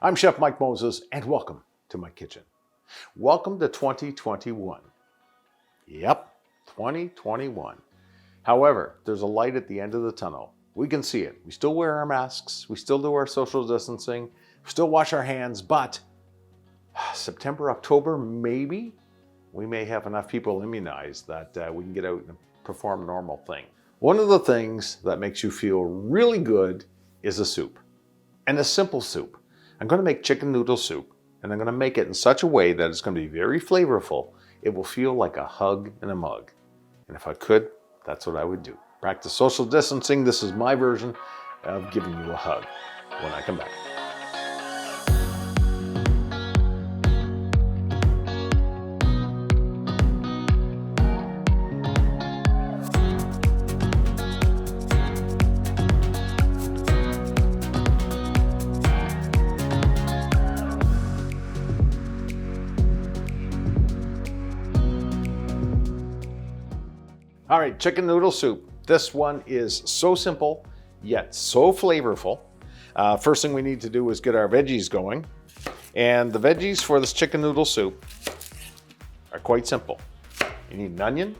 I'm Chef Mike Moses, and welcome to my kitchen. Welcome to 2021. Yep, 2021. However, there's a light at the end of the tunnel. We can see it. We still wear our masks. We still do our social distancing. We still wash our hands, but September, October, maybe we may have enough people immunized that we can get out and perform normal thing. One of the things that makes you feel really good is a soup, and a simple soup. I'm going to make chicken noodle soup, and I'm going to make it in such a way that it's going to be very flavorful. It will feel like a hug in a mug. And if I could, that's what I would do. Practice social distancing. This is my version of giving you a hug when I come back. All right, chicken noodle soup. This one is so simple, yet so flavorful. First thing we need to do is get our veggies going. And the veggies for this chicken noodle soup are quite simple. You need an onion,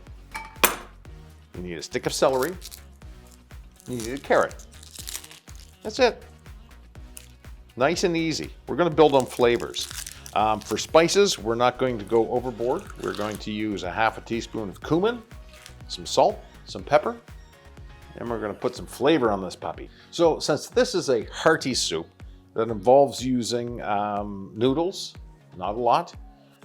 you need a stick of celery, you need a carrot. That's it. Nice and easy. We're gonna build on flavors. For spices, we're not going to go overboard. We're going to use a half a teaspoon of cumin, some salt, some pepper, and we're going to put some flavor on this puppy. So since this is a hearty soup that involves using noodles, not a lot,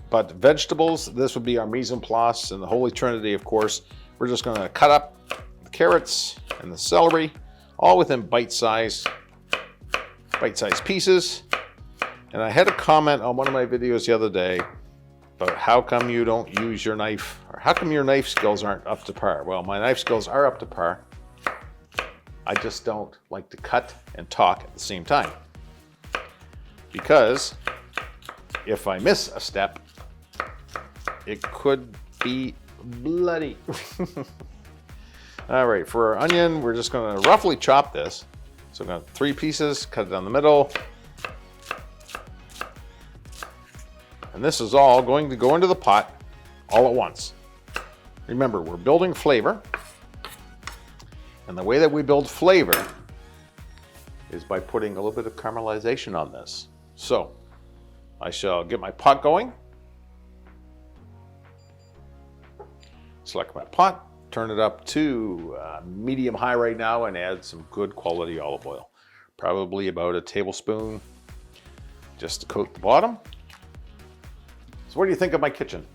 but vegetables, this would be our mise en place and the Holy Trinity, of course. We're just going to cut up the carrots and the celery, all within bite-sized pieces. And I had a comment on one of my videos the other day about how come you don't use your knife, or how come your knife skills aren't up to par. Well, my knife skills are up to par. I just don't like to cut and talk at the same time. Because if I miss a step, it could be bloody. All right, for our onion, we're just gonna roughly chop this. So I'm gonna 3 pieces, cut it down the middle. And this is all going to go into the pot all at once. Remember, we're building flavor. And the way that we build flavor is by putting a little bit of caramelization on this. So I shall get my pot going. Select my pot, turn it up to medium high right now, and add some good quality olive oil. Probably about a tablespoon just to coat the bottom. So what do you think of my kitchen?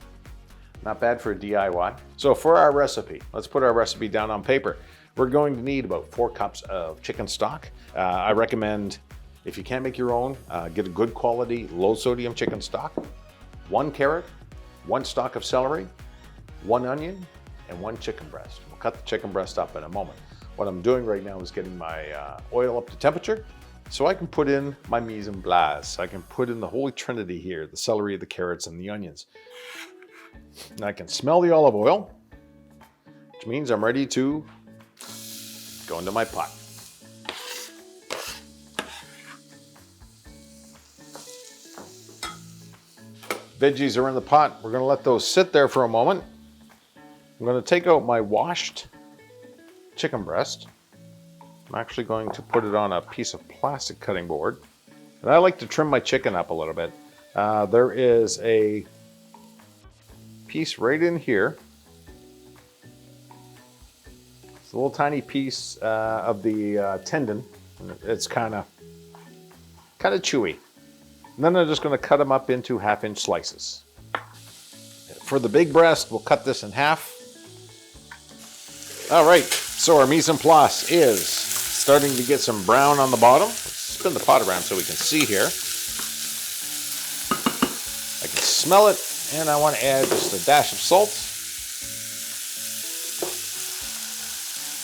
Not bad for a DIY. So for our recipe, let's put our recipe down on paper. We're going to need about 4 cups of chicken stock. I recommend, if you can't make your own, get a good quality, low sodium chicken stock. 1 carrot, 1 stalk of celery, 1 onion, and 1 chicken breast. We'll cut the chicken breast up in a moment. What I'm doing right now is getting my oil up to temperature, so I can put in my mise en place. I can put in the Holy Trinity here, the celery, the carrots, and the onions. And I can smell the olive oil, which means I'm ready to go into my pot. Veggies are in the pot. We're gonna let those sit there for a moment. I'm gonna take out my washed chicken breast. I'm actually going to put it on a piece of plastic cutting board. And I like to trim my chicken up a little bit. There is a piece right in here. It's a little tiny piece of the tendon. It's kind of chewy. And then I'm just going to cut them up into 1/2-inch slices. For the big breast, we'll cut this in half. All right, so our mise en place is starting to get some brown on the bottom. Let's spin the pot around so we can see here. I can smell it, and I want to add just a dash of salt.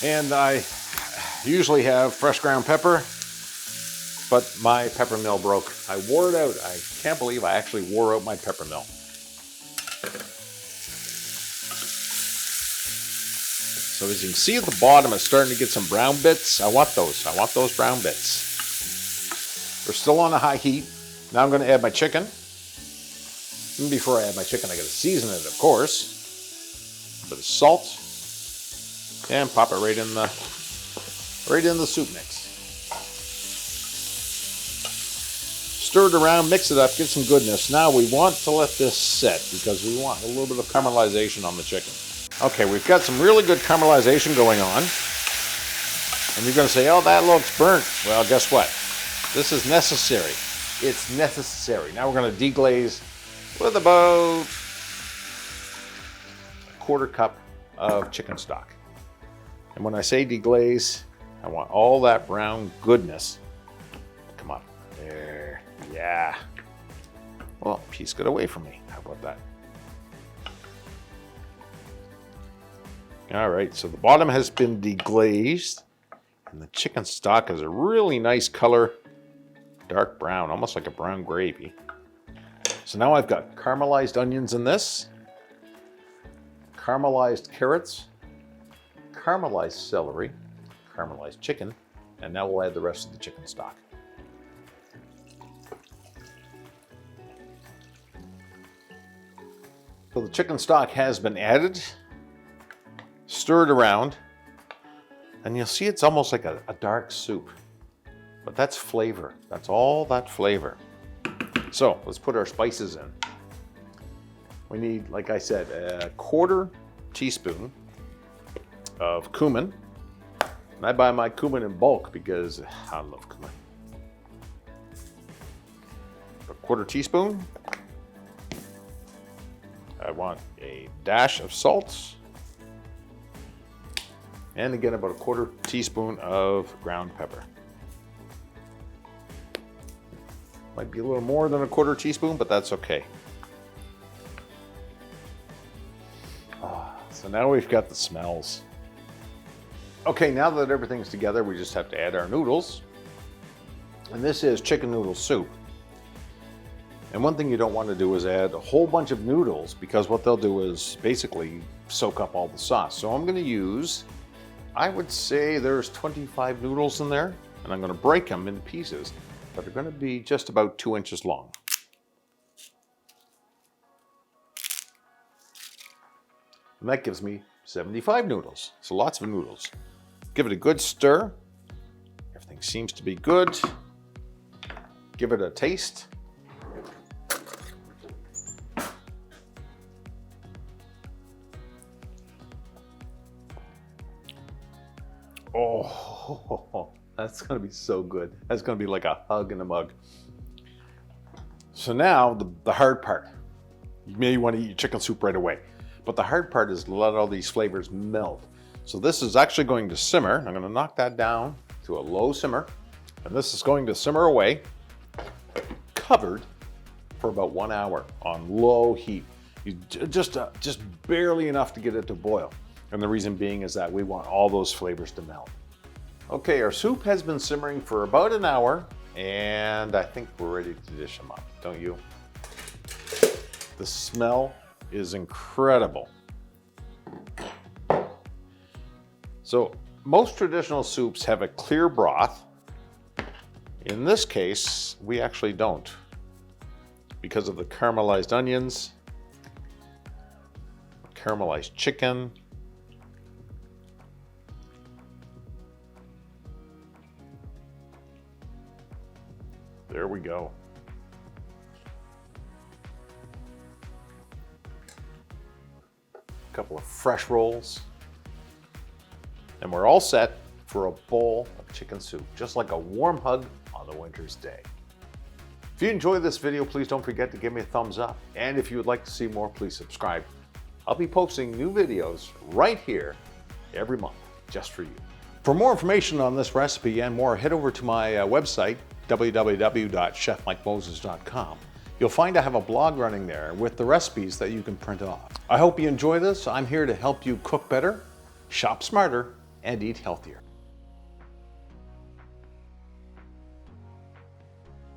And I usually have fresh ground pepper, but my pepper mill broke. I wore it out. I can't believe I actually wore out my pepper mill. So as you can see at the bottom, it's starting to get some brown bits. I want those brown bits. We're still on a high heat. Now I'm going to add my chicken. And before I add my chicken, I got to season it, of course. A bit of salt, and pop it right in the soup mix. Stir it around, mix it up, get some goodness. Now we want to let this set because we want a little bit of caramelization on the chicken. Okay, we've got some really good caramelization going on. And you're going to say, oh, that looks burnt. Well, guess what? This is necessary. It's necessary. Now we're going to deglaze with about a quarter cup of chicken stock. And when I say deglaze, I want all that brown goodness to come up. There. Yeah. Well, piece got away from me. How about that? All right, so the bottom has been deglazed. And the chicken stock is a really nice color, dark brown, almost like a brown gravy. So now I've got caramelized onions in this, caramelized carrots, caramelized celery, caramelized chicken, and now we'll add the rest of the chicken stock. So the chicken stock has been added, stirred around, and you'll see it's almost like a dark soup. But that's flavor. That's all that flavor. So let's put our spices in. We need, like I said, a quarter teaspoon of cumin. And I buy my cumin in bulk because I love cumin. A quarter teaspoon. I want a dash of salt. And again, about a quarter teaspoon of ground pepper. Might be a little more than a quarter teaspoon, but that's okay. So now we've got the smells. Okay, now that everything's together, we just have to add our noodles. And this is chicken noodle soup. And one thing you don't want to do is add a whole bunch of noodles because what they'll do is basically soak up all the sauce. So I'm going to use, I would say there's 25 noodles in there, and I'm going to break them into pieces that are going to be just about 2 inches long. And that gives me 75 noodles. So lots of noodles. Give it a good stir. Everything seems to be good. Give it a taste. Oh, that's going to be so good. That's going to be like a hug in a mug. So now the hard part. You may want to eat your chicken soup right away. But the hard part is to let all these flavors melt. So this is actually going to simmer. I'm going to knock that down to a low simmer. And this is going to simmer away, covered for about 1 hour on low heat. Just barely enough to get it to boil. And the reason being is that we want all those flavors to melt. Okay, our soup has been simmering for about an hour, and I think we're ready to dish them up, don't you? The smell is incredible. So most traditional soups have a clear broth. In this case, we actually don't because of the caramelized onions, caramelized chicken, there we go. A couple of fresh rolls. And we're all set for a bowl of chicken soup, just like a warm hug on a winter's day. If you enjoyed this video, please don't forget to give me a thumbs up. And if you would like to see more, please subscribe. I'll be posting new videos right here every month, just for you. For more information on this recipe and more, head over to my website, www.chefmikemoses.com. You'll find I have a blog running there with the recipes that you can print off. I hope you enjoy this. I'm here to help you cook better, shop smarter, and eat healthier.